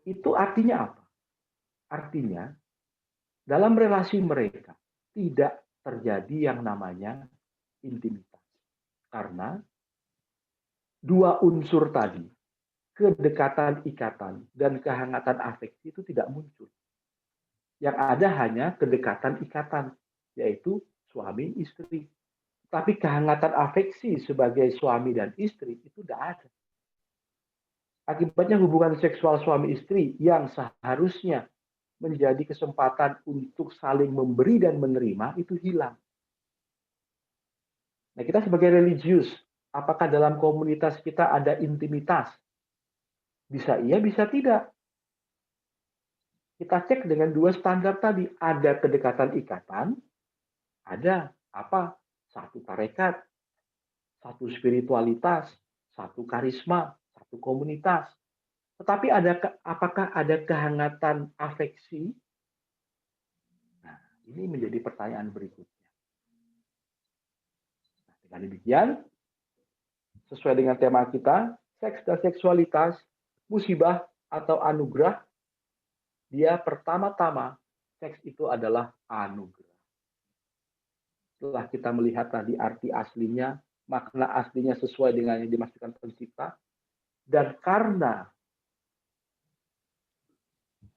Speaker 2: Itu artinya apa? Artinya, dalam relasi mereka tidak terjadi yang namanya intimitas. Karena dua unsur tadi, kedekatan ikatan dan kehangatan afeksi itu tidak muncul. Yang ada hanya kedekatan ikatan, yaitu suami istri. Tapi kehangatan afeksi sebagai suami dan istri itu tidak ada. Akibatnya hubungan seksual suami istri yang seharusnya menjadi kesempatan untuk saling memberi dan menerima itu hilang. Nah, kita sebagai religius, apakah dalam komunitas kita ada intimitas? Bisa iya, bisa tidak. Kita cek dengan dua standar tadi. Ada kedekatan ikatan, ada apa? Satu tarekat, satu spiritualitas, satu karisma, satu komunitas. Tetapi apakah ada kehangatan afeksi? Nah, ini menjadi pertanyaan berikutnya. Nah, dengan demikian, sesuai dengan tema kita, seks dan seksualitas, musibah atau anugerah, dia pertama-tama, seks itu adalah anugerah. Setelah kita melihat tadi arti aslinya, makna aslinya sesuai dengan yang dimaksudkan pencipta, dan karena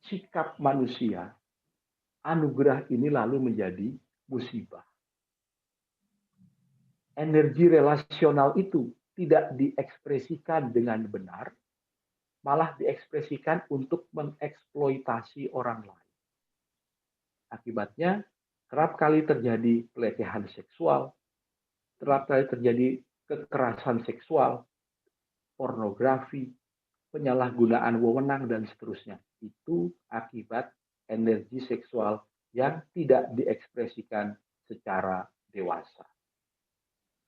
Speaker 2: sikap manusia, anugerah ini lalu menjadi musibah. Energi relasional itu tidak diekspresikan dengan benar, malah diekspresikan untuk mengeksploitasi orang lain. Akibatnya, kerap kali terjadi pelecehan seksual, kerap kali terjadi kekerasan seksual, pornografi, penyalahgunaan wewenang, dan seterusnya. Itu akibat energi seksual yang tidak diekspresikan secara dewasa.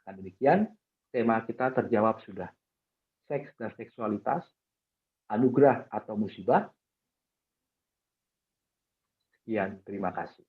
Speaker 2: Nah, demikian tema kita terjawab sudah. Seks dan seksualitas, anugerah atau musibah. Sekian, terima kasih.